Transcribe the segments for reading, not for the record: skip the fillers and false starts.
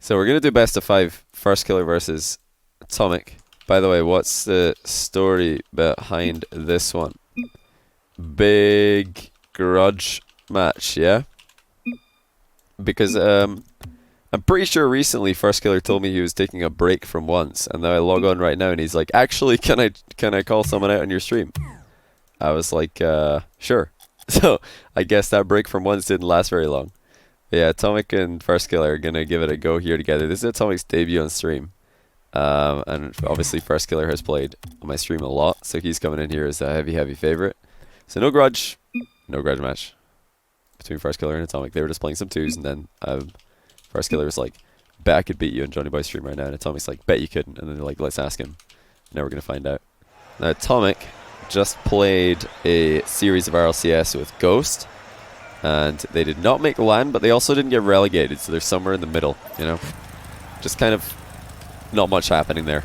So we're going to do best of 5 Firstkiller versus Atomic. By the way, what's the story behind this one? Big grudge match, yeah? Because I'm pretty sure recently Firstkiller told me he was taking a break from once, and now I log on right now and he's like, actually, can I call someone out on your stream? I was like, sure. So I guess that break from once didn't last very long. Yeah, Atomic and Firstkiller are gonna give it a go here together. This is Atomic's debut on stream, and obviously Firstkiller has played on my stream a lot, so he's coming in here as a heavy favorite. So no grudge match between Firstkiller and Atomic. They were just playing some twos, and then Firstkiller was like, "Bet I could beat you on Johnny Boy's stream right now," and Atomic's like, "Bet you couldn't," and then they're like, "Let's ask him." Now we're gonna find out. Now Atomic just played a series of RLCS with Ghost, and they did not make LAN, but they also didn't get relegated, so they're somewhere in the middle, you know? Just kind of not much happening there.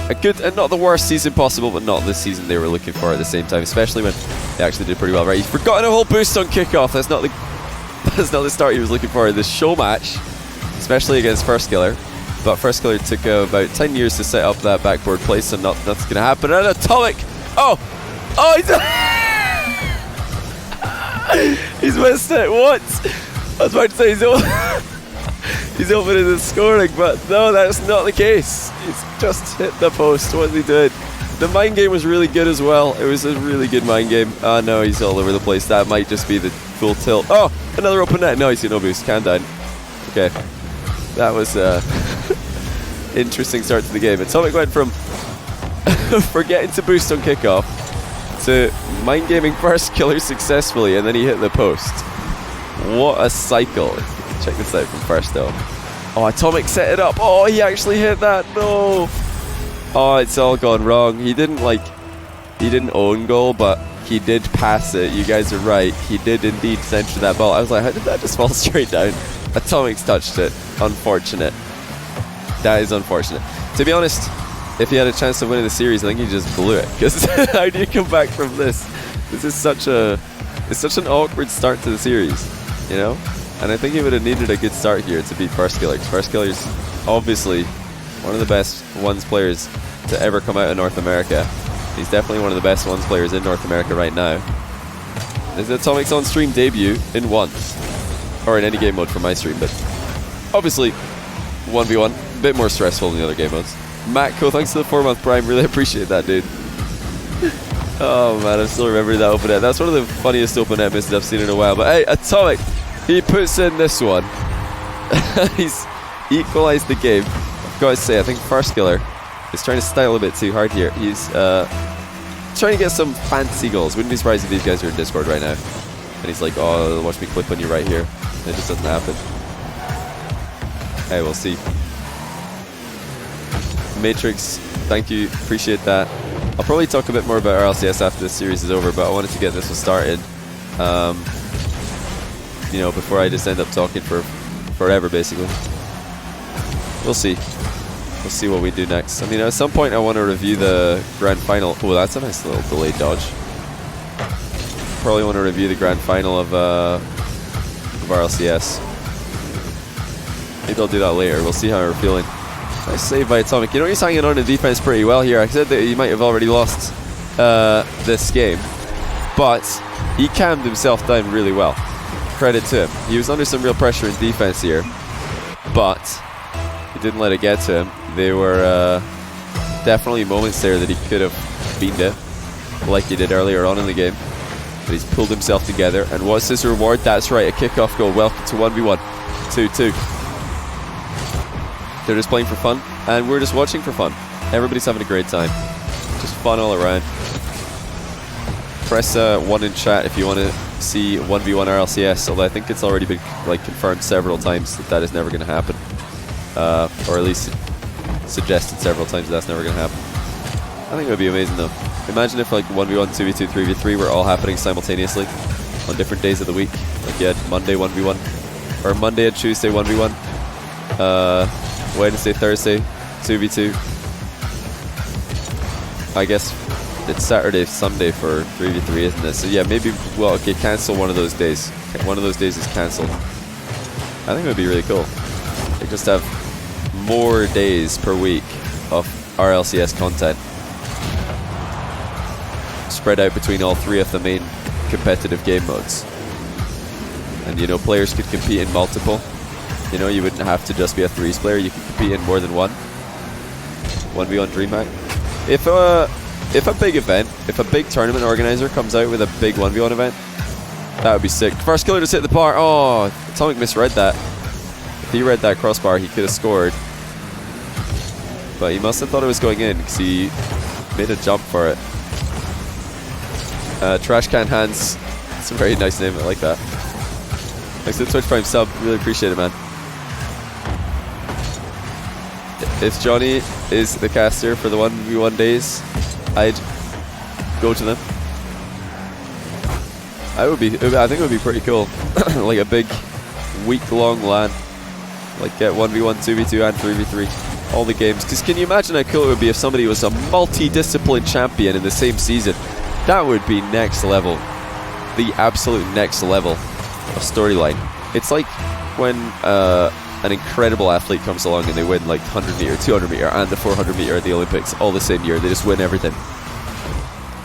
A good and not the worst season possible, but not the season they were looking for at the same time, especially when they actually did pretty well. Right, he's forgotten a whole boost on kickoff. That's not the start he was looking for in this show match, especially against Firstkiller. But Firstkiller took about 10 years to set up that backboard play, so nothing's going to happen. And Atomic! Oh, he's missed it. What? I was about to say he's opening the scoring, but no, that's not the case. He's just hit the post. What's he doing? The mind game was really good as well. It was a really good mind game. Oh no, he's all over the place. That might just be the full tilt. Oh, another open net. No, he's got no boost. Can down. Okay. That was interesting start to the game. Atomic went from forgetting to boost on kickoff to mind gaming Firstkiller successfully, and then he hit the post. What a cycle. Check this out from first though. Oh, Atomic set it up. Oh, he actually hit that. No. Oh, it's all gone wrong. He didn't own goal, but he did pass it. You guys are right. He did indeed center that ball. I was like, how did that just fall straight down? Atomic's touched it. Unfortunate. That is unfortunate. To be honest, if he had a chance of winning the series, I think he just blew it. Because how do you come back from this? This is such an awkward start to the series, you know? And I think he would have needed a good start here to beat Firstkiller. Firstkiller's obviously one of the best ones players to ever come out of North America. He's definitely one of the best ones players in North America right now. This is Atomic's on-stream debut in once. Or in any game mode for my stream, but obviously 1v1, a bit more stressful than the other game modes. Matco, thanks to the 4-month Prime, really appreciate that, dude. Oh man, I still remember that open net. That's one of the funniest open net misses I've seen in a while. But hey, Atomic, he puts in this one. He's equalized the game. I've got to say, I think Firstkiller is trying to style a bit too hard here. He's trying to get some fancy goals. Wouldn't be surprised if these guys are in Discord right now. And he's like, oh, watch me clip on you right here. And it just doesn't happen. Hey, we'll see. Matrix, thank you, appreciate that. I'll probably talk a bit more about RLCS after this series is over, but I wanted to get this one started. You know, before I just end up talking for forever, basically. We'll see. We'll see what we do next. I mean, at some point I want to review the grand final. Oh, that's a nice little delayed dodge. Probably want to review the grand final of RLCS. Maybe I'll do that later. We'll see how we're feeling. Nice save by Atomic. You know, he's hanging on to defense pretty well here. I said that he might have already lost this game, but he calmed himself down really well. Credit to him. He was under some real pressure in defense here, but he didn't let it get to him. There were definitely moments there that he could have beaten it, like he did earlier on in the game. But he's pulled himself together, and what's his reward? That's right, a kickoff goal. Welcome to 1v1. 2-2. They're just playing for fun, and we're just watching for fun. Everybody's having a great time. Just fun all around. Press 1 in chat if you want to see 1v1 RLCS, although I think it's already been confirmed several times that is never going to happen. Or at least suggested several times that's never going to happen. I think it would be amazing though. Imagine if 1v1, 2v2, 3v3 were all happening simultaneously on different days of the week. Like you had Monday 1v1, or Monday and Tuesday 1v1. Wednesday, Thursday, 2v2. I guess it's Saturday, Sunday for 3v3, isn't it? So yeah, maybe, well, okay, cancel one of those days. One of those days is cancelled. I think it would be really cool. They just have more days per week of RLCS content spread out between all 3 of the main competitive game modes. And you know, players could compete in multiple. You know, you wouldn't have to just be a 3s player, you could compete in more than one. 1v1 DreamHack. If a big event, if a big tournament organizer comes out with a big 1v1 event, that would be sick. Firstkiller just hit the bar. Oh, Atomic misread that. If he read that crossbar, he could have scored. But he must have thought it was going in because he made a jump for it. Trash Can Hands. It's a very nice name. I like that. Thanks to the Twitch Prime sub. Really appreciate it, man. If Johnny is the caster for the 1v1 days, I'd go to them. I think it would be pretty cool. Like a big week-long LAN. Like get 1v1, 2v2 and 3v3. All the games. Because can you imagine how cool it would be if somebody was a multi-discipline champion in the same season? That would be next level. The absolute next level of storyline. It's like when an incredible athlete comes along and they win like 100 meter, 200 meter and the 400 meter at the Olympics all the same year. They just win everything.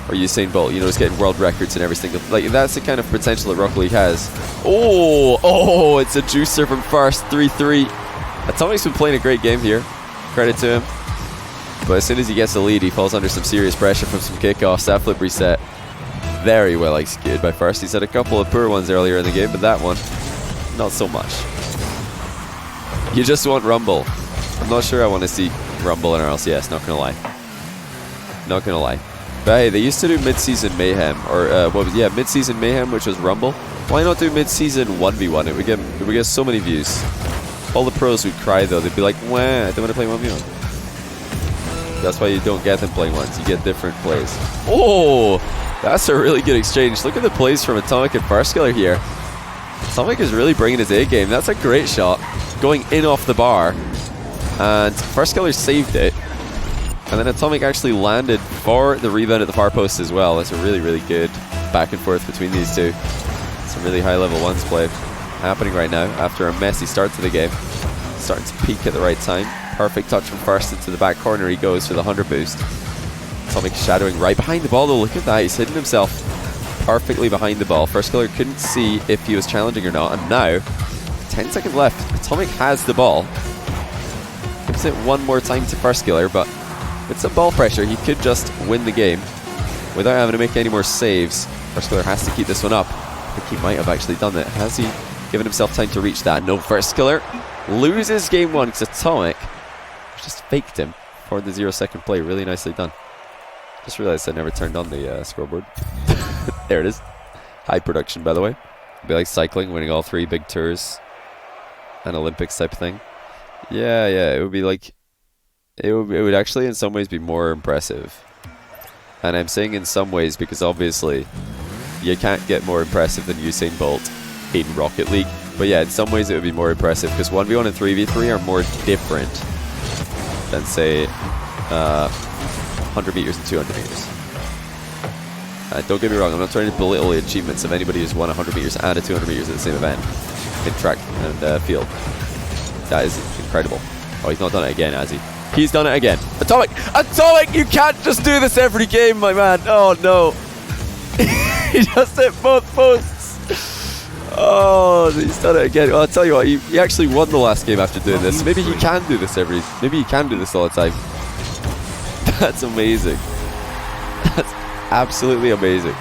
Or Usain Bolt, you know, he's getting world records and everything. Like, that's the kind of potential that Rocket League has. Oh, it's a juicer from First, 3-3. Atomic's been playing a great game here. Credit to him. But as soon as he gets the lead, he falls under some serious pressure from some kickoffs. That flip reset, very well executed by First. He's had a couple of poor ones earlier in the game, but that one, not so much. You just want Rumble. I'm not sure I want to see Rumble in RLCS, not gonna lie. Not gonna lie. But hey, they used to do mid-season mayhem, or mid-season mayhem, which was Rumble. Why not do mid-season 1v1? It would get so many views. All the pros would cry though. They'd be like, "Wah, I don't want to play 1v1." That's why you don't get them playing ones. You get different plays. Oh, that's a really good exchange. Look at the plays from Atomic and Firstkiller here. Atomic is really bringing his A game. That's a great shot, going in off the bar, and Firstkiller saved it. And then Atomic actually landed for the rebound at the far post as well. That's a really, really good back and forth between these two. Some really high level ones play happening right now after a messy start to the game. Starting to peak at the right time. Perfect touch from First into the back corner. He goes for the 100 boost. Atomic shadowing right behind the ball though. Look at that. He's hidden himself perfectly behind the ball. Firstkiller couldn't see if he was challenging or not. And now, 10 seconds left. Atomic has the ball. Gives it one more time to Firstkiller, but with some ball pressure, he could just win the game without having to make any more saves. Firstkiller has to keep this one up. I think he might have actually done it. Has he given himself time to reach that? No, Firstkiller loses game one because Atomic just faked him for the 0-second play. Really nicely done. Just realized I never turned on the scoreboard. There it is. High production, by the way. It'd be like cycling, winning all 3 big tours. An Olympics type thing. Yeah, it would be like... It would actually in some ways be more impressive. And I'm saying in some ways because obviously you can't get more impressive than Usain Bolt in Rocket League. But yeah, in some ways it would be more impressive because 1v1 and 3v3 are more different than say 100 meters and 200 meters. Don't get me wrong, I'm not trying to belittle the achievements of anybody who's won 100 meters and a 200 meters at the same event in track and field. That is incredible. Oh, he's not done it again, has he? He's done it again. Atomic! Atomic! You can't just do this every game, my man. Oh, no. He just hit both posts. Oh, he's done it again. Well, I'll tell you what, he actually won the last game after doing this. Maybe he can do this maybe he can do this all the time. That's amazing. That's absolutely amazing.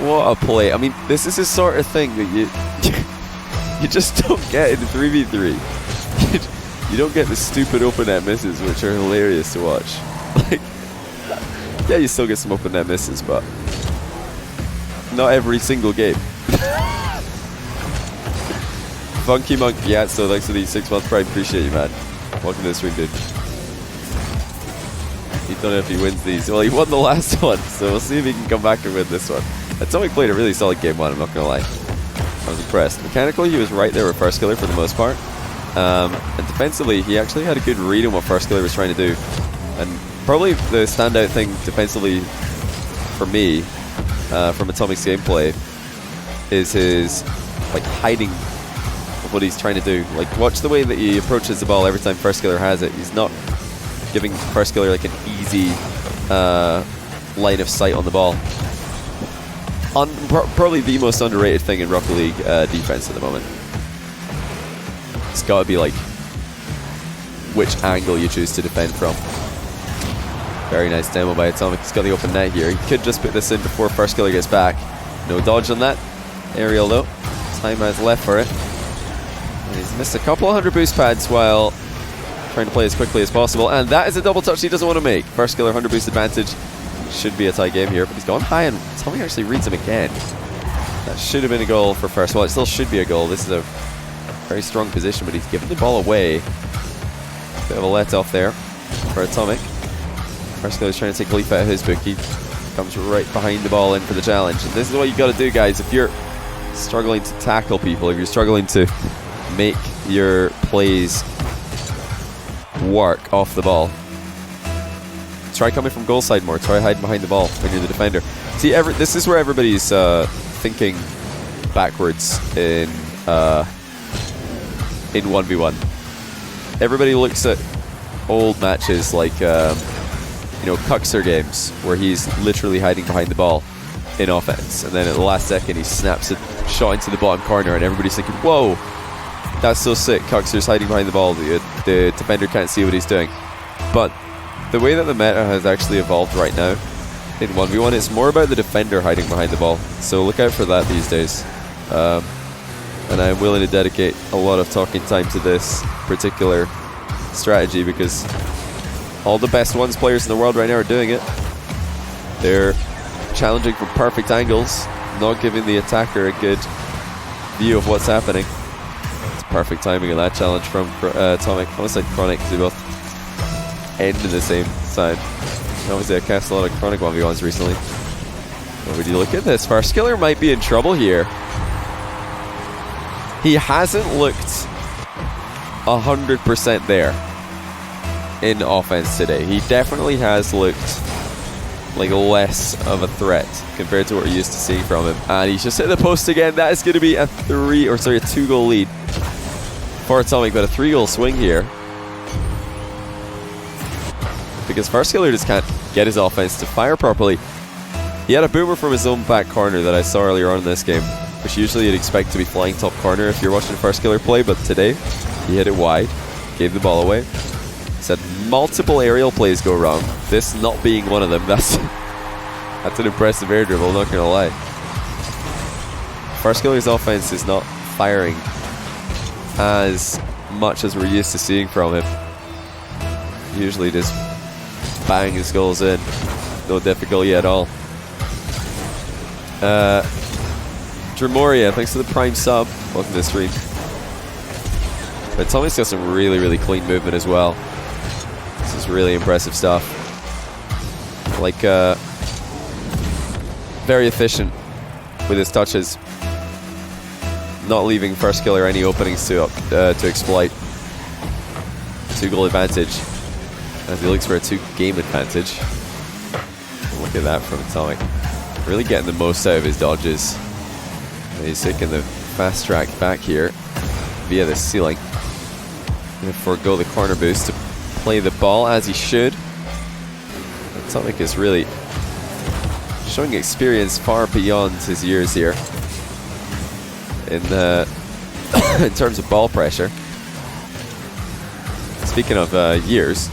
What a play. I mean, this is the sort of thing that you just don't get in 3v3. You don't get the stupid open net misses, which are hilarious to watch. Like, yeah, you still get some open net misses, but not every single game. Funky Monk, yeah, so thanks for the 6 month prime. Appreciate you, man. Welcome to the stream, dude. He don't know if he wins these. Well, he won the last one, so we'll see if he can come back and win this one. Atomic played a really solid game one, I'm not gonna lie. I was impressed. Mechanically, he was right there with Firstkiller for the most part. And defensively, he actually had a good read on what Firstkiller was trying to do. And probably the standout thing defensively for me from Atomic's gameplay is his like hiding what he's trying to do. Like, watch the way that he approaches the ball every time Firstkiller has it. He's not giving Firstkiller like an easy line of sight on the ball. Probably the most underrated thing in Rocket League defense at the moment. It's got to be like which angle you choose to defend from. Very nice demo by Atomic. He's got the open net here. He could just put this in before Firstkiller gets back. No dodge on that. Aerial though. Time has left for it. And he's missed a couple of 100 boost pads while trying to play as quickly as possible. And that is a double touch he doesn't want to make. Firstkiller 100 boost advantage. Should be a tie game here, but he's gone high and Atomic actually reads him again. That should have been a goal for First. Well, it still should be a goal. This is a very strong position, but he's given the ball away. Bit of a let off there for Atomic. Firstkiller's trying to take a leaf out of his book. He comes right behind the ball in for the challenge. And this is what you got to do, guys. If you're struggling to tackle people, if you're struggling to make your plays work off the ball, try coming from goal side more. Try hiding behind the ball when you're the defender. See, this is where everybody's thinking backwards in 1v1. Everybody looks at old matches like Cuxer games where he's literally hiding behind the ball in offense, and then at the last second he snaps a shot into the bottom corner, and everybody's thinking, "Whoa, that's so sick! Cuxer's hiding behind the ball. The defender can't see what he's doing." But the way that the meta has actually evolved right now in 1v1, it's more about the defender hiding behind the ball. So look out for that these days. And I'm willing to dedicate a lot of talking time to this particular strategy because all the best ones players in the world right now are doing it. They're challenging from perfect angles, not giving the attacker a good view of what's happening. It's perfect timing of that challenge from Atomic. Almost like Chronic, because they both end in the same side. Obviously I cast a lot of Chronic 1v1s recently. But would you look at this? Firstkiller might be in trouble here. He hasn't looked 100% there in offense today. He definitely has looked like less of a threat compared to what we're used to seeing from him. And he's just hit the post again. That is going to be a 2-goal lead for Atomic, but a 3-goal swing here. Because Firstkiller just can't get his offense to fire properly. He had a boomer from his own back corner that I saw earlier on in this game, which usually you'd expect to be flying top corner if you're watching Firstkiller play, but today he hit it wide, gave the ball away. Said multiple aerial plays go wrong, this not being one of them. That's an impressive air dribble, not gonna lie. Firstkiller's offense is not firing as much as we're used to seeing from him. Usually just bang his goals in, no difficulty at all. Dremoria, thanks for the prime sub. Welcome to the stream. But Tommy's got some really, really clean movement as well. This is really impressive stuff. Like, very efficient with his touches. Not leaving Firstkiller any openings to exploit. 2-goal advantage. As he looks for a 2-game advantage. Look at that from Atomic. Really getting the most out of his dodges. And he's taking the fast track back here via the ceiling. Gonna forego the corner boost to play the ball as he should. Atomic is really showing experience far beyond his years here in in terms of ball pressure. Speaking of years,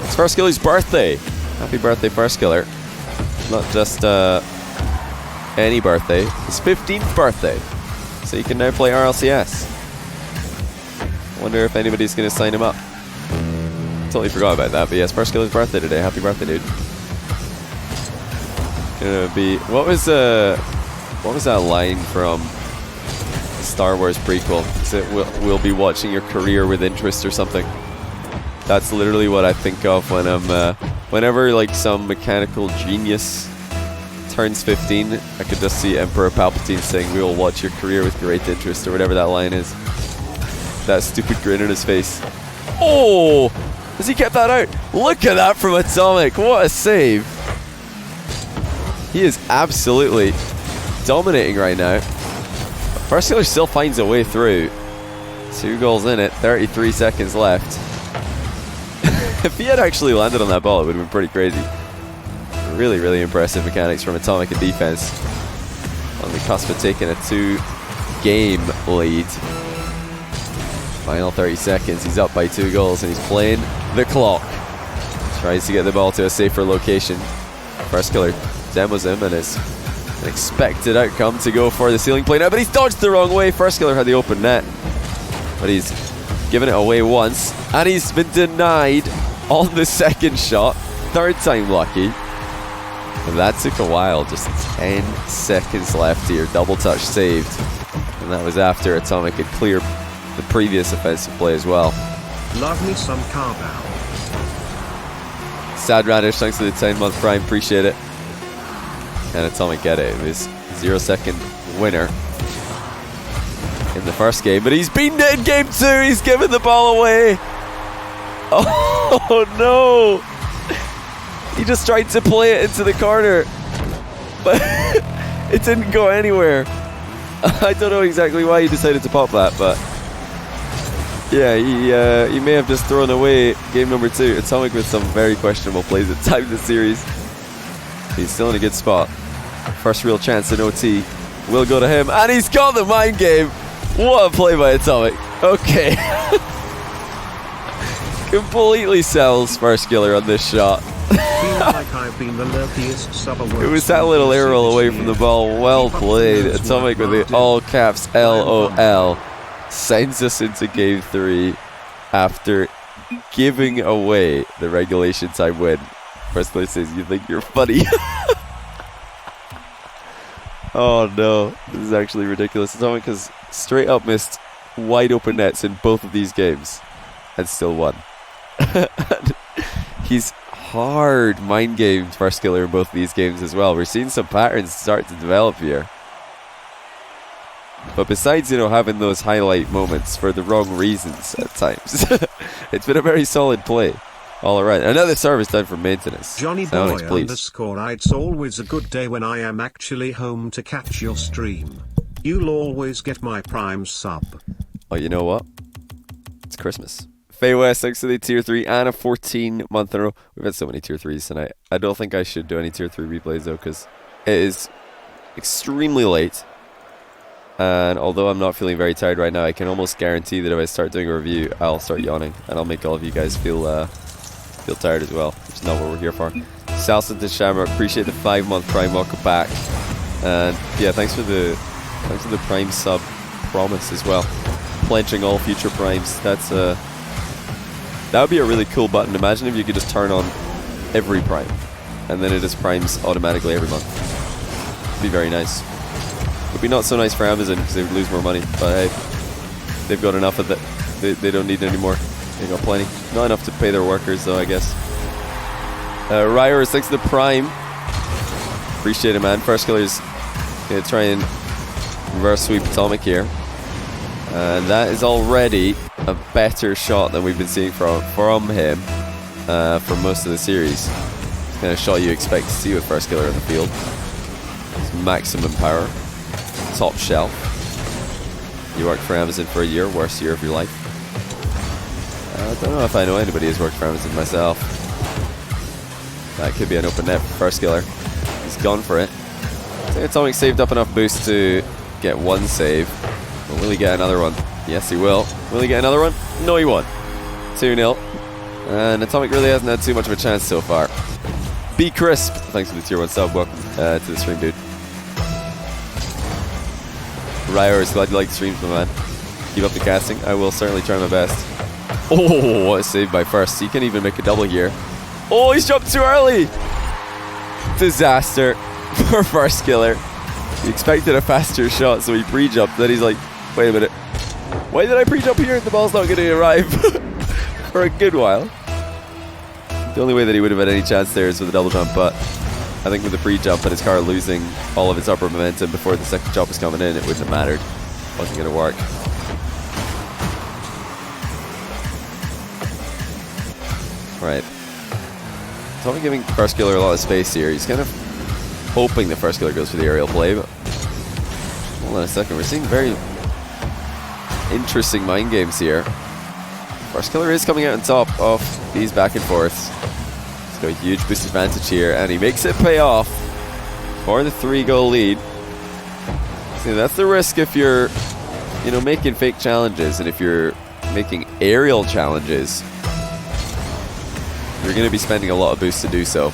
it's Firstkiller's birthday. Happy birthday, Firstkiller. Not just any birthday, his 15th birthday. So he can now play RLCS. Wonder if anybody's going to sign him up. Totally forgot about that, but yes, Firstkiller's birthday today. Happy birthday, dude. Gonna be what was that line from the Star Wars prequel? Is it we'll be watching your career with interest or something? That's literally what I think of when I'm whenever like some mechanical genius turns 15, I could just see Emperor Palpatine saying, "We will watch your career with great interest," or whatever that line is. That stupid grin on his face. Oh! Has he kept that out? Look at that from Atomic. What a save. He is absolutely dominating right now. Firstkiller still finds a way through. 2 goals in it, 33 seconds left. If he had actually landed on that ball, it would have been pretty crazy. Really, really impressive mechanics from Atomic and defense. On the cusp of taking a 2-game lead. Final 30 seconds, he's up by 2 goals and he's playing the clock. Tries to get the ball to a safer location. Firstkiller demos him and it's an expected outcome to go for the ceiling play now, but he's dodged the wrong way. Firstkiller had the open net, but he's given it away once and he's been denied on the second shot. 3rd time lucky. And that took a while, just 10 seconds left here. Double touch saved. And that was after Atomic had cleared the previous offensive play as well. Love me some Carbow. Sad Radish, thanks for the 10-month prime, appreciate it. And Atomic get it. It was 0-second winner in the first game, but he's beaten it in game 2. He's given the ball away. Oh no! He just tried to play it into the corner, but it didn't go anywhere. I don't know exactly why he decided to pop that, but yeah, he may have just thrown away game number 2. Atomic with some very questionable plays at times this series. He's still in a good spot. First real chance in OT will go to him, and he's got the mind game. What a play by Atomic. Okay. Completely sells Firstkiller on this shot. Like I've been the it was that little air roll away from the ball. Well played. Atomic with the all caps LOL sends us into game 3 after giving away the regulation time win. Firstkiller says, "You think you're funny?" Oh no, this is actually ridiculous. Atomic has straight up missed wide open nets in both of these games and still won. He's hard mind gamed Firstkiller in both of these games as well. We're seeing some patterns start to develop here. But besides, having those highlight moments for the wrong reasons at times, it's been a very solid play all around. Another service done for maintenance. Johnny Boy _ it's always a good day when I am actually home to catch your stream. You'll always get my prime sub. Oh, you know what? It's Christmas. Faye West, thanks to the tier 3 and a 14-month in a row. We've had so many tier 3s tonight. I don't think I should do any tier 3 replays though, because it is extremely late. And although I'm not feeling very tired right now, I can almost guarantee that if I start doing a review, I'll start yawning, and I'll make all of you guys feel tired as well, which is not what we're here for. Salsa to Shamrock, appreciate the 5-month prime, welcome back. And yeah, thanks for the prime sub promise as well. Pledging all future primes. That would be a really cool button. Imagine if you could just turn on every prime and then it just primes automatically every month. It'd be very nice. It would be not so nice for Amazon because they would lose more money, but hey, they've got enough of it. They don't need any more. They got plenty. Not enough to pay their workers though, I guess. Ryers, thanks to the prime. Appreciate it, man. Firstkiller's gonna try and reverse sweep Atomic here. And that is already a better shot than we've been seeing from him for most of the series. It's the kind of shot you expect to see with Firstkiller in the field. It's maximum power. Top shelf. You worked for Amazon for a year, worst year of your life. I don't know if I know anybody who's worked for Amazon myself. That could be an open net for Firstkiller. He's gone for it. I think Atomic saved up enough boost to get 1 save. But will he get another one? Yes, he will. Will he get another one? No, he won. 2-0. And Atomic really hasn't had too much of a chance so far. Be Crisp, thanks for the tier 1 sub. Welcome to the stream, dude. Ryers, glad you like the streams, my man. Keep up the casting. I will certainly try my best. Oh, what a save by First. He can even make a double here. Oh, he's jumped too early. Disaster for Firstkiller. He expected a faster shot, so he pre-jumped. Then he's like, wait a minute. Why did I pre-jump here? The ball's not going to arrive for a good while. The only way that he would have had any chance there is with a double jump, but I think with the pre-jump and his car losing all of its upper momentum before the second jump was coming in, it wouldn't have mattered. It wasn't going to work. Right. It's only giving Firstkiller a lot of space here. He's kind of hoping the Firstkiller goes for the aerial play, but hold on a second. We're seeing very interesting mind games here. Firstkiller is coming out on top of these back and forths. He's got a huge boost advantage here, and he makes it pay off for the 3-goal lead. So that's the risk if you're, making fake challenges, and if you're making aerial challenges, you're going to be spending a lot of boost to do so.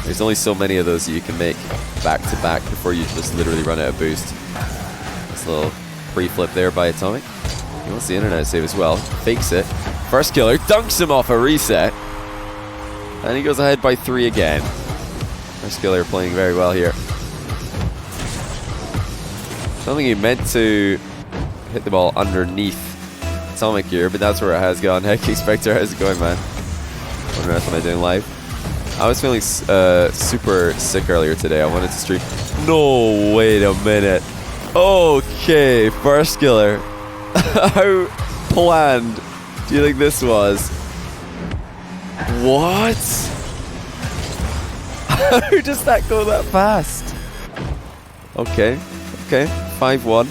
There's only so many of those that you can make back to back before you just literally run out of boost. This little pre-flip there by Atomic. He wants the internet save as well. Fakes it. Firstkiller dunks him off a reset. And he goes ahead by 3 again. Firstkiller playing very well here. I don't think he meant to hit the ball underneath Atomic here, but that's where it has gone. Heck, Spectre, how's it going, man? Wondering what am I doing live? I was feeling super sick earlier today. I wanted to stream. No, wait a minute. Okay, Firstkiller. How planned do you think this was? What? How does that go that fast? Okay, 5-1.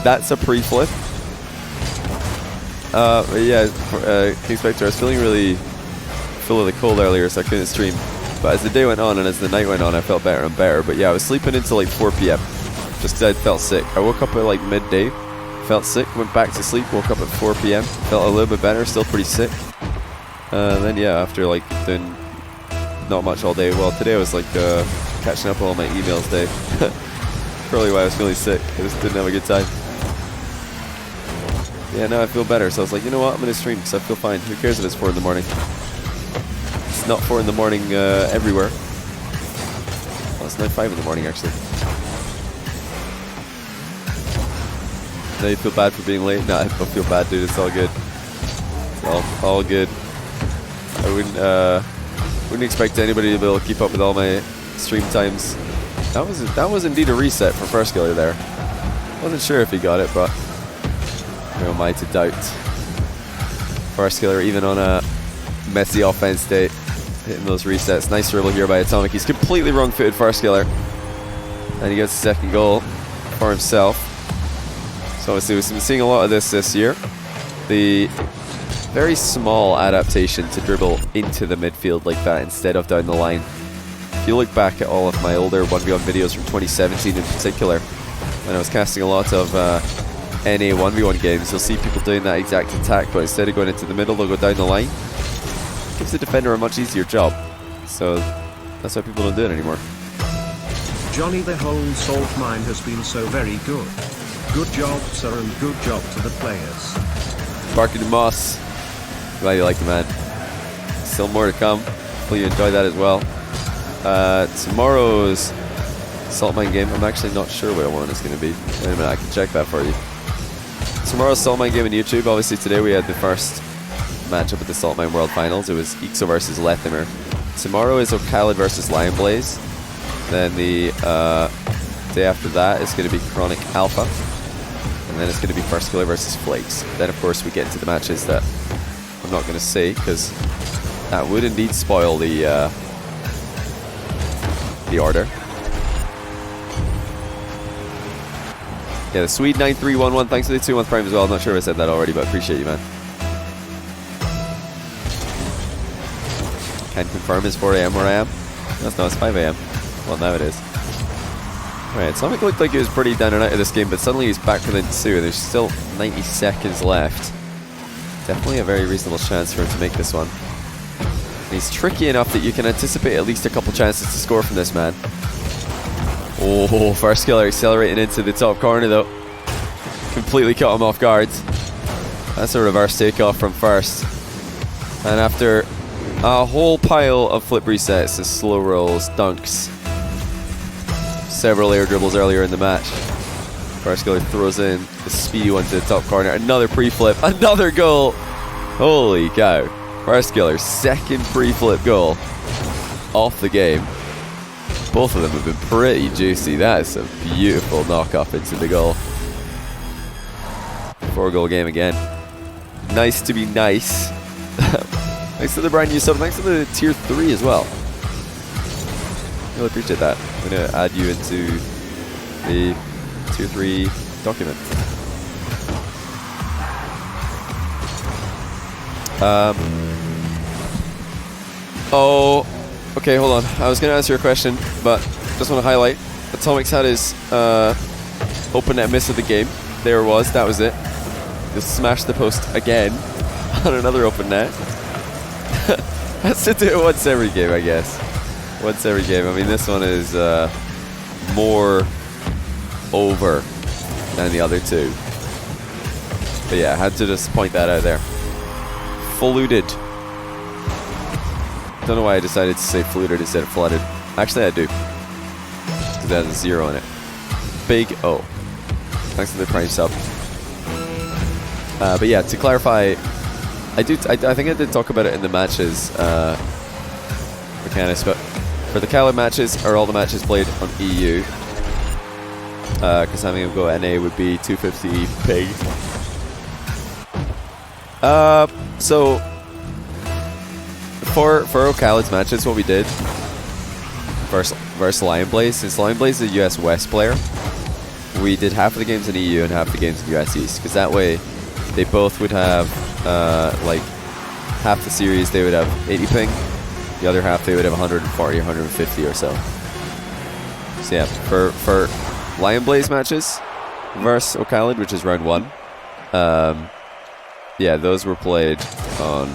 That's a pre-flip. Yeah, King Spectre, I was feeling really full of the cold earlier, so I couldn't stream. But as the day went on and as the night went on, I felt better and better. But yeah, I was sleeping until like 4 p.m. just because I felt sick. I woke up at like midday, felt sick, went back to sleep, woke up at 4 p.m. Felt a little bit better, still pretty sick. Then yeah, after like doing not much all day. Well, today I was like catching up on all my emails day. Probably why I was feeling sick. I just didn't have a good time. Yeah, now I feel better, so I was like, you know what, I'm going to stream because I feel fine. Who cares if it's 4 in the morning? It's not 4 in the morning everywhere. Well, it's now 5 in the morning, actually. Now you feel bad for being late? Nah, I don't feel bad, dude. It's all good. It's all good. I wouldn't expect anybody to be able to keep up with all my stream times. That was indeed a reset for Firstkiller there. Wasn't sure if he got it, but who am I to doubt? Firstkiller, even on a messy offense day, hitting those resets. Nice dribble here by Atomic. He's completely wrong-footed Firstkiller, and he gets the second goal for himself. So obviously we've been seeing a lot of this year. The very small adaptation to dribble into the midfield like that instead of down the line. If you look back at all of my older 1v1 videos from 2017 in particular, when I was casting a lot of NA 1v1 games, you'll see people doing that exact attack, but instead of going into the middle, they'll go down the line. It gives the defender a much easier job. So that's why people don't do it anymore. Johnny, the whole salt mine has been so very good. Good job, sir, and good job to the players. Barker the Moss. Glad you like the man. Still more to come. Hopefully you enjoy that as well. Tomorrow's Salt Mine game, I'm actually not sure what one is going to be. Wait a minute, I can check that for you. Tomorrow's Salt Mine game on YouTube. Obviously today we had the first matchup at the Salt Mine World Finals. It was Ixo versus Lethimer. Tomorrow is Ocalid versus Lion Blaze. Then the day after that is going to be Chronic Alpha. And then it's going to be Firstkiller versus Flakes. Then of course we get into the matches that I'm not going to say, because that would indeed spoil the order. Yeah, the Swede 9311, thanks for the 2-month prime as well. I'm not sure if I said that already, but I appreciate you, man. Can't confirm it's 4 AM where I am. That's no, it's 5 AM. Well, now it is. Right, Sonic looked like he was pretty down and out of this game, but suddenly he's back within 2. There's still 90 seconds left. Definitely a very reasonable chance for him to make this one. And he's tricky enough that you can anticipate at least a couple chances to score from this man. Oh, Firstkiller accelerating into the top corner though. Completely caught him off guard. That's a reverse takeoff from First. And after a whole pile of flip resets and slow rolls, dunks, several air dribbles earlier in the match, Firstkiller throws in the speedy one to the top corner. Another pre-flip, another goal. Holy cow. Firstkiller's second pre-flip goal off the game. Both of them have been pretty juicy. That is a beautiful knock-up into the goal. 4-goal game again. Nice to be nice. Thanks to the brand new sub. Thanks to the tier 3 as well. Really appreciate that. I'm going to add you into the tier 3 document. Oh, okay, hold on. I was going to answer your question, but just want to highlight. Atomic's had his open net miss of the game. There it was. That was it. Just smashed the post again on another open net. Has to do it once every game, I guess. Once every game. I mean, this one is more over than the other two. But yeah, I had to just point that out there. Fluted. Don't know why I decided to say fluted instead of flooded. Actually, I do. Because it has a 0 in it. Big O. Thanks to the prime sub. But yeah, to clarify, I think I did talk about it in the matches mechanics, but for the Khaled matches, are all the matches played on EU. Because having him go NA would be 250 ping. So for Khaled's matches, what we did versus Lion Blaze, since Lion Blaze is a US West player, we did half of the games in EU and half of the games in US East, because that way they both would have like half the series they would have 80 ping, the other half they would have 140 or 150 or so. So yeah, for Lion Blaze matches versus O'Khaled, which is round 1, yeah, those were played on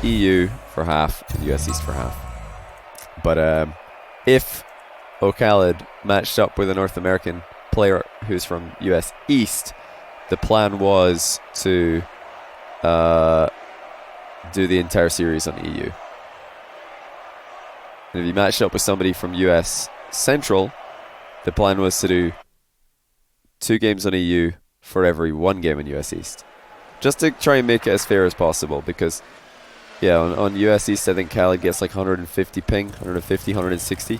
EU for half and US East for half. But if O'Khaled matched up with a North American player who's from US East, the plan was to do the entire series on EU. And if you matched up with somebody from US Central, the plan was to do 2 games on EU for every 1 game in US East. Just to try and make it as fair as possible, because yeah, on US East I think Khaled gets like 150 ping, 150, 160.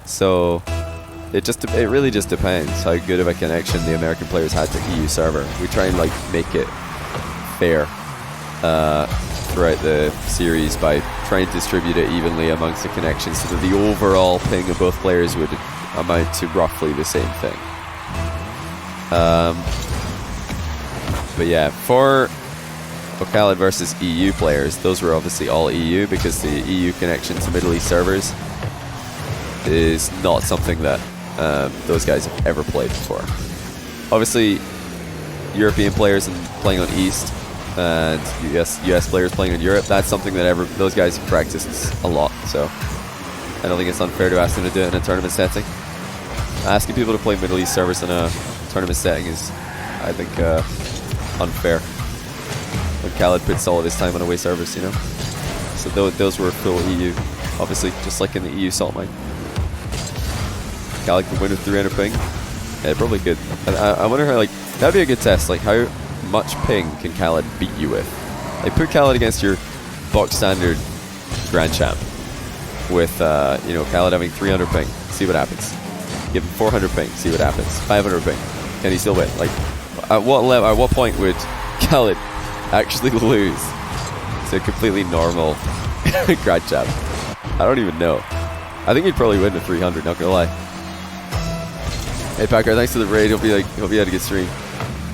So it really just depends how good of a connection the American players had to EU server. We try and like make it fair throughout the series by trying to distribute it evenly amongst the connections so that the overall ping of both players would amount to roughly the same thing. But yeah, for O'Khaled versus EU players, those were obviously all EU, because the EU connection to Middle East servers is not something that those guys have ever played before. Obviously, European players and playing on East and US players playing on Europe, that's something that those guys have practiced a lot, so I don't think it's unfair to ask them to do it in a tournament setting. Asking people to play Middle East servers in a tournament setting is, I think, unfair. When Khaled puts all of his time on away servers, you know? So those were full EU, obviously, just like in the EU salt mine. Khaled could win with 300 ping. Yeah, probably could. I wonder how, like, that'd be a good test, like, how much ping can Khaled beat you with? Like, put Khaled against your box standard Grand Champ with, you know, Khaled having 300 ping, see what happens. Give him 400 ping, see what happens. 500 ping, can he still win? Like, at what point would Khaled actually lose to a completely normal Grand Champ? I don't even know. I think he'd probably win with 300, not gonna lie. Hey Packer, thanks for the raid. Hope you had a good stream.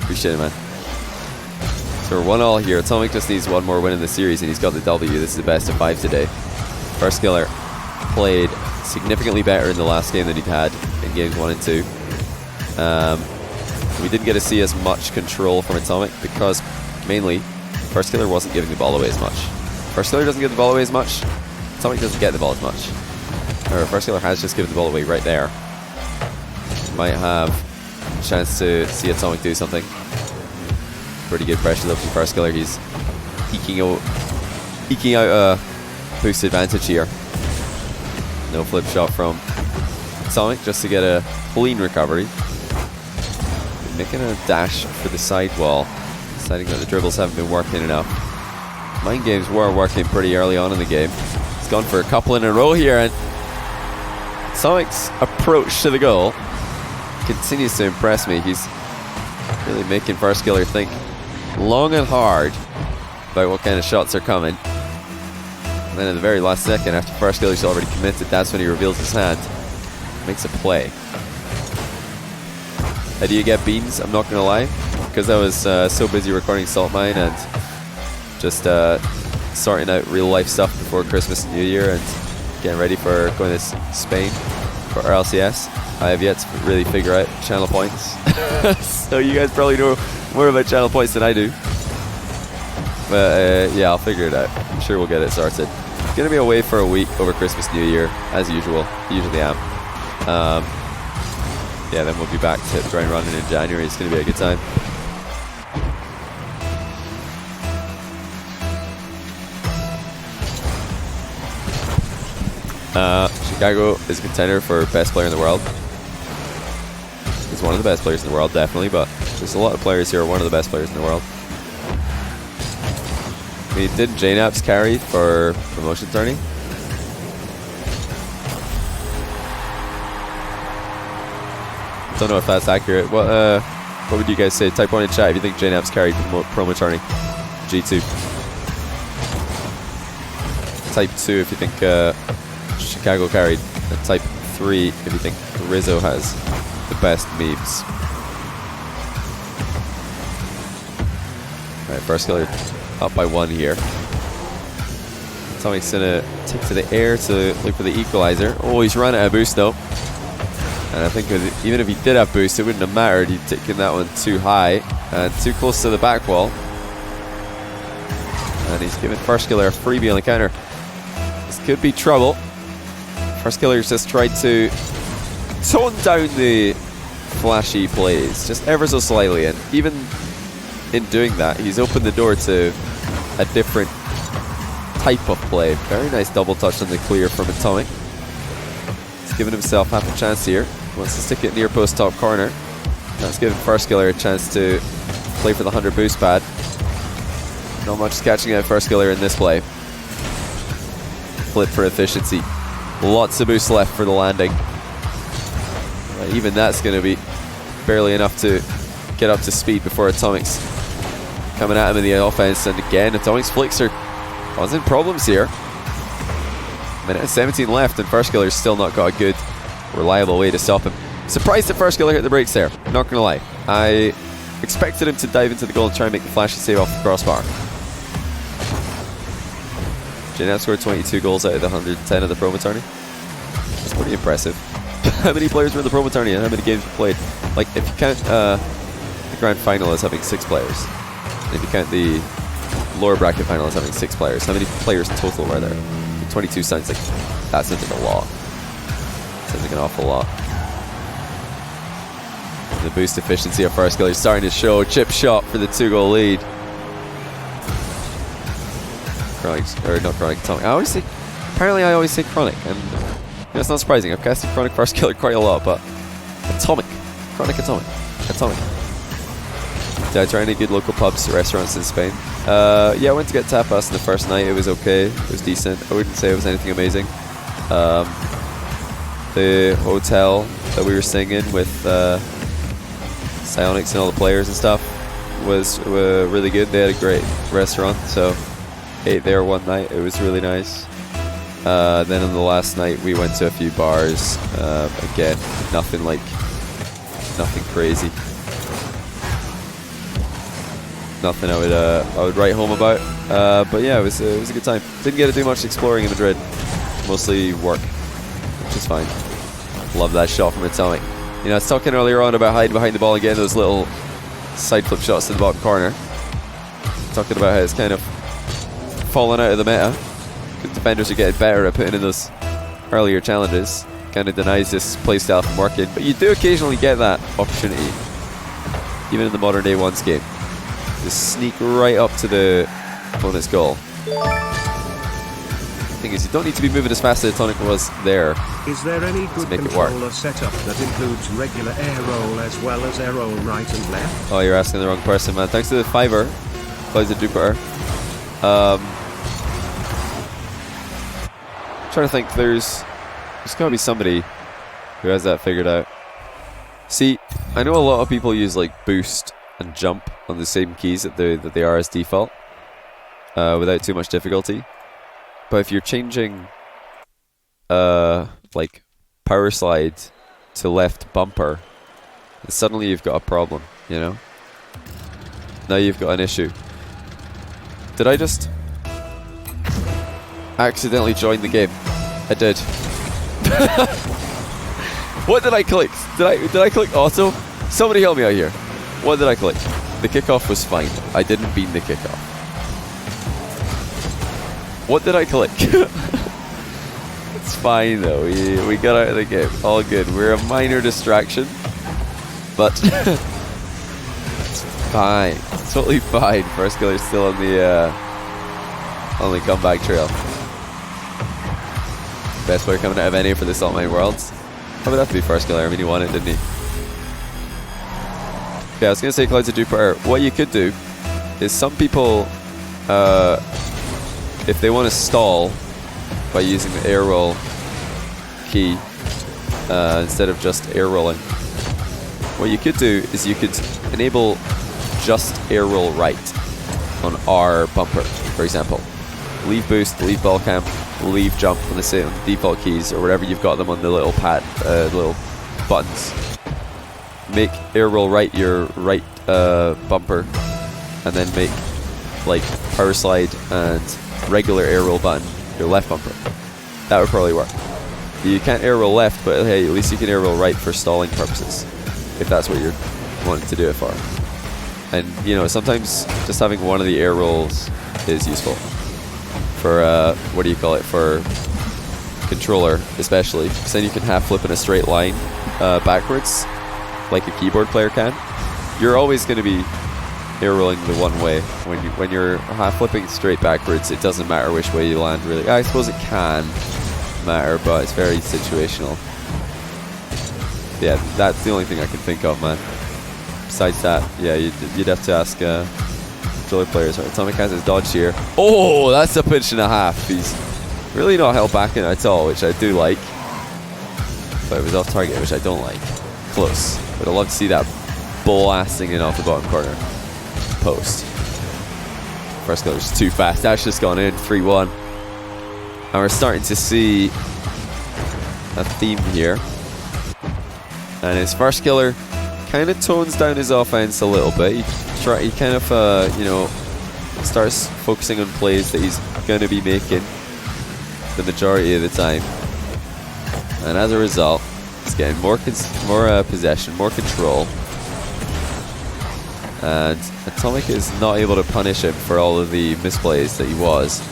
Appreciate it, man. So we're 1-1 here. Atomic just needs 1 more win in the series and he's got the W. This is the best of 5 today. Firstkiller played significantly better in the last game than he'd had in games 1 and 2. We didn't get to see as much control from Atomic because mainly Firstkiller wasn't giving the ball away as much. Firstkiller doesn't give the ball away as much. Atomic doesn't get the ball as much. Or Firstkiller has just given the ball away right there. Might have a chance to see Atomic do something. Pretty good pressure though from Firstkiller. He's eking out a boost advantage here. No flip shot from Atomic just to get a clean recovery. Making a dash for the sidewall, deciding that the dribbles haven't been working enough. Mind games were working pretty early on in the game. He's gone for a couple in a row here, and Atomic's approach to the goal continues to impress me. He's really making Firstkiller think long and hard about what kind of shots are coming. And then at the very last second, after Firstkiller's already committed, that's when he reveals his hand. Makes a play. Do you get beans? I'm not gonna lie, because I was so busy recording Salt Mine and Just sorting out real life stuff before Christmas and New Year, and getting ready for going to Spain for RLCS. I have yet to really figure out channel points. So you guys probably know more about channel points than I do. But yeah, I'll figure it out. I'm sure we'll get it sorted. Gonna be away for a week over Christmas, New Year, as usual. Usually am. Yeah, then we'll be back to hit the ground running in January. It's gonna be a good time. Chicago is a contender for best player in the world. He's one of the best players in the world, definitely, but there's a lot of players here who are one of the best players in the world. I mean, didn't JNAPS carry for promotion tourney? Don't know if that's accurate. What would you guys say? Type 1 in chat if you think JNAPS carried promo tourney. G2. Type 2 if you think Chicago carried. And type 3 if you think Rizzo has the best memes. Alright, Firstkiller up by 1 here. Atomic's gonna take to the air to look for the equalizer. Oh, he's run out of boost though. And I think even if he did have boost, it wouldn't have mattered. He'd taken that one too high and too close to the back wall. And he's giving Firstkiller a freebie on the counter. This could be trouble. Firstkiller's just tried to tone down the flashy plays, just ever so slightly, and even in doing that, he's opened the door to a different type of play. Very nice double touch on the clear from Atomic. He's giving himself half a chance here. Wants to stick it near post top corner. That's giving Firstkiller a chance to play for the 100 boost pad. Not much catching out Firstkiller in this play. Flip for efficiency. Lots of boost left for the landing. Even that's going to be barely enough to get up to speed before Atomic's coming at him in the offense. And again, Atomic's flicks are causing problems here. Minute and 17 left, and Firstkiller's still not got a good, reliable way to stop him. Surprised that Firstkiller hit the brakes there, not gonna lie. I expected him to dive into the goal and try and make the flashy save off the crossbar. JNAP scored 22 goals out of the 110 of the promo tourney. That's pretty impressive. How many players were in the promo tourney and how many games were played? Like, if you count the grand final as having 6 players, and if you count the lower bracket final as having 6 players, how many players total were there? 22 sounds like, that sounds like a lot. Sounds like an awful lot. The boost efficiency of Firstkiller starting to show. Chip shot for the 2-goal lead. Chronic, or not Chronic, Atomic. Apparently I always say Chronic, and it's not surprising. I've casted Chronic Firstkiller quite a lot, but Atomic. Chronic Atomic. Atomic. Did I try any good local pubs or restaurants in Spain? Yeah, I went to get tapas on the first night. It was okay. It was decent. I wouldn't say it was anything amazing. The hotel that we were staying in with Psionics and all the players and stuff was really good. They had a great restaurant, so ate there one night. It was really nice. Then on the last night we went to a few bars. Again, nothing crazy. Nothing I would write home about. But yeah, it was a good time. Didn't get to do much exploring in Madrid. Mostly work, which is fine. Love that shot from Atomic. You know, I was talking earlier on about hiding behind the ball and getting those little side flip shots in the bottom corner. Talking about how it's kind of fallen out of the meta. Because defenders are getting better at putting in those earlier challenges. Kind of denies this playstyle from working. But you do occasionally get that opportunity. Even in the modern day ones game. Just sneak right up to the opponent's goal. The thing is, you don't need to be moving as fast as Atomic was there. Is there any good controller setup that includes regular air roll as well as air roll right and left? Oh, you're asking the wrong person, man. Thanks to the Fiverr. Close the Jupiter. Trying to think, there's gotta be somebody who has that figured out. See, I know a lot of people use like boost and jump on the same keys that they are as default, without too much difficulty. But if you're changing like power slide to left bumper, then suddenly you've got a problem, you know? Now you've got an issue. Did I just accidentally join the game? I did. What did I click? Did I click auto? Somebody help me out here. What did I click? The kickoff was fine. I didn't beam the kickoff. What did I click? It's fine though. We got out of the game. All good. We're a minor distraction, but it's fine. It's totally fine. Firstkiller's still on the comeback trail. Best player coming out of any for the Salt Mine Worlds. How would that be Firstkiller? I mean, he won it, didn't he? Yeah, I was going to say Clouds of Jupiter. What you could do is some people, if they want to stall by using the air roll key instead of just air rolling, what you could do is you could enable just air roll right on R bumper, for example. Leave boost, leave ball camp, leave jump on the same default keys or whatever you've got them on the little pad, little buttons. Make air roll right your right bumper, and then make like power slide and regular air roll button your left bumper. That would probably work. You can't air roll left, but hey, at least you can air roll right for stalling purposes, if that's what you're wanting to do it for. And you know, sometimes just having one of the air rolls is useful for what do you call it, for controller especially, because then you can half flip in a straight line backwards like a keyboard player can. You're always going to be air rolling the one way. When you're half flipping straight backwards, it doesn't matter which way you land really. I suppose it can matter, but it's very situational. Yeah, that's the only thing I can think of, man. Besides that, yeah, you'd have to ask controller players. Atomic has his dodge here. Oh, that's a pinch and a half. He's really not held back in it at all, which I do like. But it was off target, which I don't like. Close. Would have loved to see that blasting in off the bottom corner post. Firstkiller's too fast. That's just gone in. 3-1. And we're starting to see a theme here. And his Firstkiller kind of tones down his offense a little bit. He kind of, you know, starts focusing on plays that he's going to be making the majority of the time. And as a result, he's getting more possession, more control. And Atomic is not able to punish him for all of the misplays that he was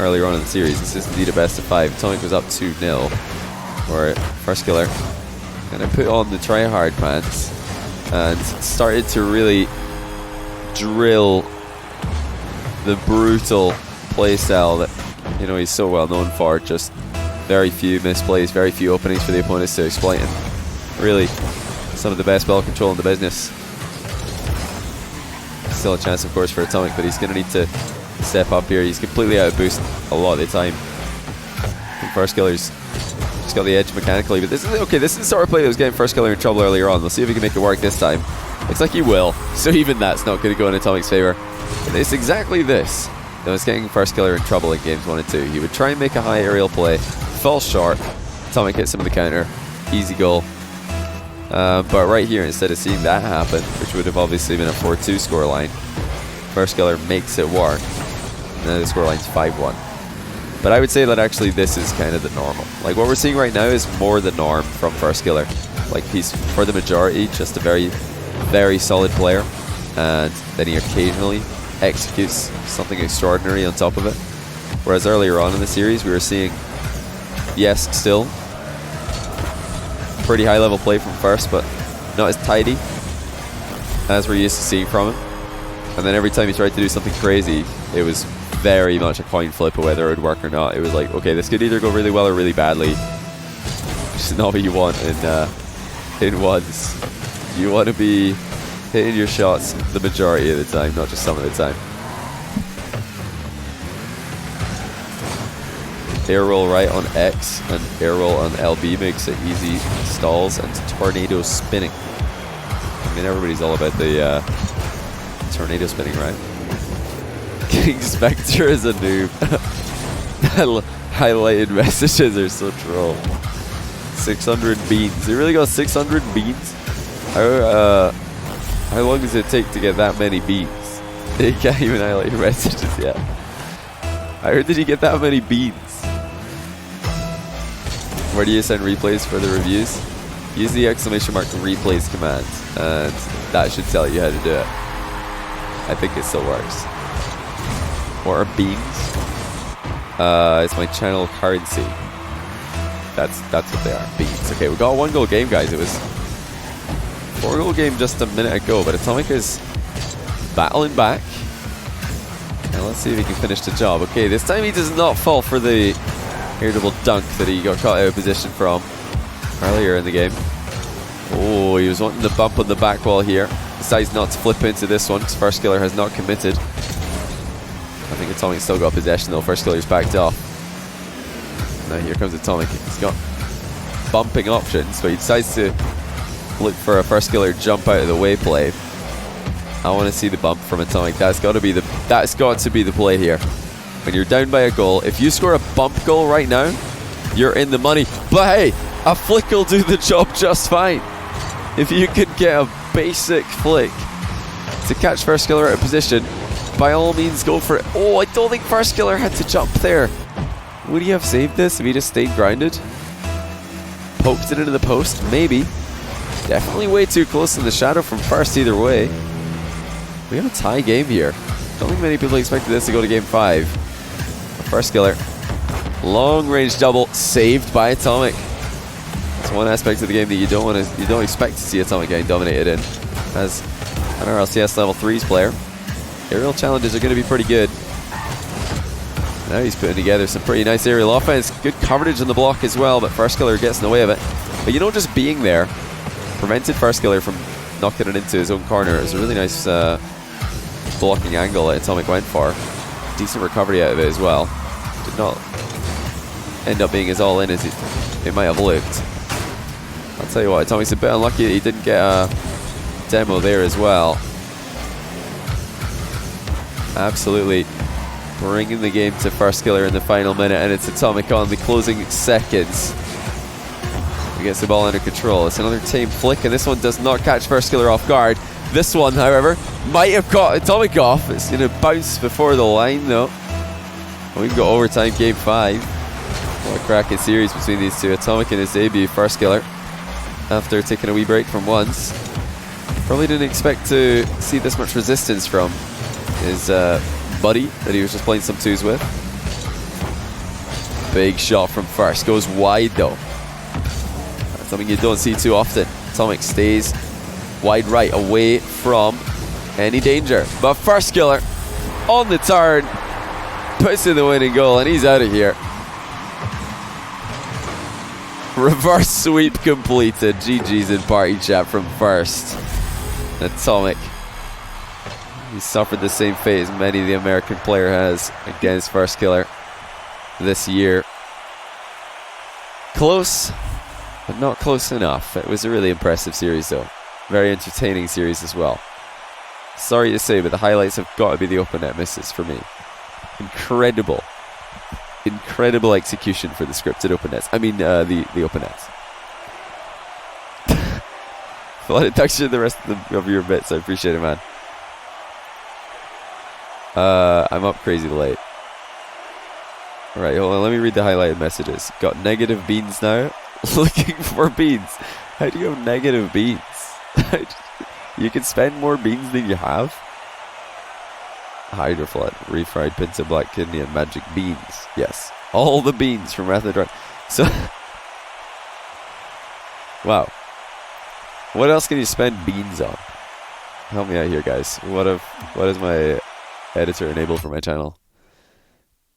earlier on in the series. This is indeed a best of 5. Atomic was up 2-0, where Firstkiller kind of put on the try-hard pants and started to really drill the brutal playstyle that, you know, he's so well known for. Just very few misplays, very few openings for the opponents to exploit, and really some of the best ball control in the business. Still a chance, of course, for Atomic, but he's going to need to step up here. He's completely out of boost a lot of the time. And Firstkiller's just got the edge mechanically, but this is okay. This is the sort of play that was getting Firstkiller in trouble earlier on. We'll see if he can make it work this time. Looks like he will. So even that's not going to go in Atomic's favor. But it's exactly this that was getting Firstkiller in trouble in games 1 and 2. He would try and make a high aerial play, fall short. Atomic hits him with the counter, easy goal. But right here, instead of seeing that happen, which would have obviously been a 4-2 scoreline, Firstkiller makes it work. And then the scoreline's 5-1. But I would say that actually this is kind of the normal. Like what we're seeing right now is more the norm from Firstkiller. Like he's, for the majority, just a very, very solid player. And then he occasionally executes something extraordinary on top of it. Whereas earlier on in the series, we were seeing, yes, still pretty high level play from First, but not as tidy as we're used to seeing from him. And then every time he tried to do something crazy, it was very much a coin flip of whether it would work or not. It was like, okay, this could either go really well or really badly. Which is not what you want in ones. You want to be hitting your shots the majority of the time, not just some of the time. Air roll right on X and air roll on LB makes it easy stalls and tornado spinning. I mean, everybody's all about the tornado spinning, right? King Spectre is a noob. Highlighted messages are so troll. 600 beans. They really got 600 beans? How long does it take to get that many beans? They can't even highlight your messages yet. I heard that you get that many beans. Where do you send replays for the reviews? Use the exclamation mark replays command, and that should tell you how to do it. I think it still works. What are beans? It's my channel currency. That's what they are. Beans. Okay, we got a 1-goal game, guys. It was 4-goal game just a minute ago, but Atomic is battling back. And let's see if he can finish the job. Okay, this time he does not fall for the air double dunk that he got caught out of position from earlier in the game. Oh, he was wanting the bump on the back wall here. Decides not to flip into this one because Firstkiller has not committed. I think Atomic still got possession though. Firstkiller's backed off. Now here comes Atomic. He's got bumping options, but he decides to look for a Firstkiller jump out of the way play. I want to see the bump from Atomic. That's got to be the play here. When you're down by a goal, if you score a bump goal right now, you're in the money. But hey, a flick will do the job just fine. If you could get a basic flick to catch Firstkiller out of position, by all means go for it. Oh, I don't think Firstkiller had to jump there. Would he have saved this if he just stayed grounded? Poked it into the post? Maybe. Definitely way too close in the shadow from First either way. We have a tie game here. Don't think many people expected this to go to game 5. Firstkiller. Long range double saved by Atomic. It's one aspect of the game that you don't expect to see Atomic getting dominated in. As an RLCS level 3's player, aerial challenges are going to be pretty good. Now he's putting together some pretty nice aerial offense. Good coverage on the block as well, but Firstkiller gets in the way of it. But you know, just being there prevented Firstkiller from knocking it into his own corner. It was a really nice blocking angle that Atomic went for. Decent recovery out of it as well. Did not end up being as all in as it might have looked. I'll tell you what, Atomic's a bit unlucky that he didn't get a demo there as well. Absolutely bringing the game to Firstkiller in the final minute, and it's Atomic on the closing seconds. He gets the ball under control. It's another tame flick, and this one does not catch Firstkiller off guard. This one, however, might have caught Atomic off. It's going to bounce before the line, though. We've got overtime game 5. What a cracking series between these two. Atomic in his debut, Firstkiller, after taking a wee break from once. Probably didn't expect to see this much resistance from his buddy that he was just playing some twos with. Big shot from First. Goes wide, though. That's something you don't see too often. Atomic stays wide right, away from any danger. But Firstkiller on the turn puts in the winning goal, and he's out of here. Reverse sweep completed. GG's in party chat from First. Atomic. He suffered the same fate as many the American player has against Firstkiller this year. Close, but not close enough. It was a really impressive series, though. Very entertaining series as well. Sorry to say, but the highlights have got to be the open net misses for me. Incredible execution for the scripted open nets. I mean, the open nets. A lot of texture in the rest of your bits. I appreciate it, man. I'm up crazy late. Alright, hold on, let me read the highlighted messages. Got negative beans now. Looking for beans. How do you have negative beans? You can spend more beans than you have. Hydroflood, refried pinto black kidney, and magic beans. Yes, all the beans from Wrath of the Dragon. So, wow. What else can you spend beans on? Help me out here, guys. What is my editor enable for my channel?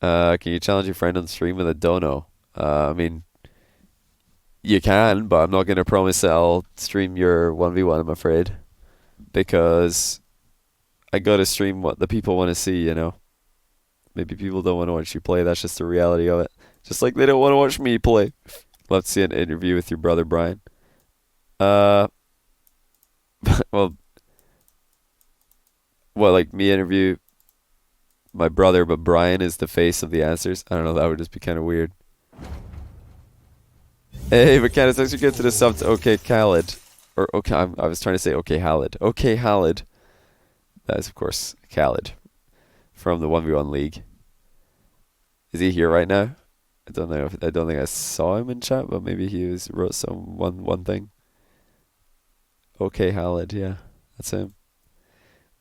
Can you challenge your friend on stream with a dono? I mean, you can, but I'm not going to promise that I'll stream your 1v1, I'm afraid. Because I gotta stream what the people want to see, you know. Maybe people don't want to watch you play. That's just the reality of it. Just like they don't want to watch me play. Love to see an interview with your brother Brian. Well, like me interview my brother, but Brian is the face of the answers. I don't know. That would just be kind of weird. Hey, Mechanics, thanks for getting to the sub to OK Khaled. Or okay, I was trying to say OK Khaled. OK Khaled. That is, of course, Khaled from the 1v1 league. Is he here right now? I don't know. I don't think I saw him in chat, but maybe he wrote one thing. Okay, Khaled. Yeah, that's him.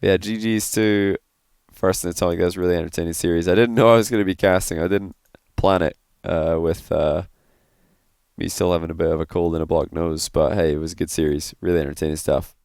Yeah, GG's to First and Atomic. That was a really entertaining series. I didn't know I was going to be casting. I didn't plan it with me still having a bit of a cold and a blocked nose. But hey, it was a good series. Really entertaining stuff.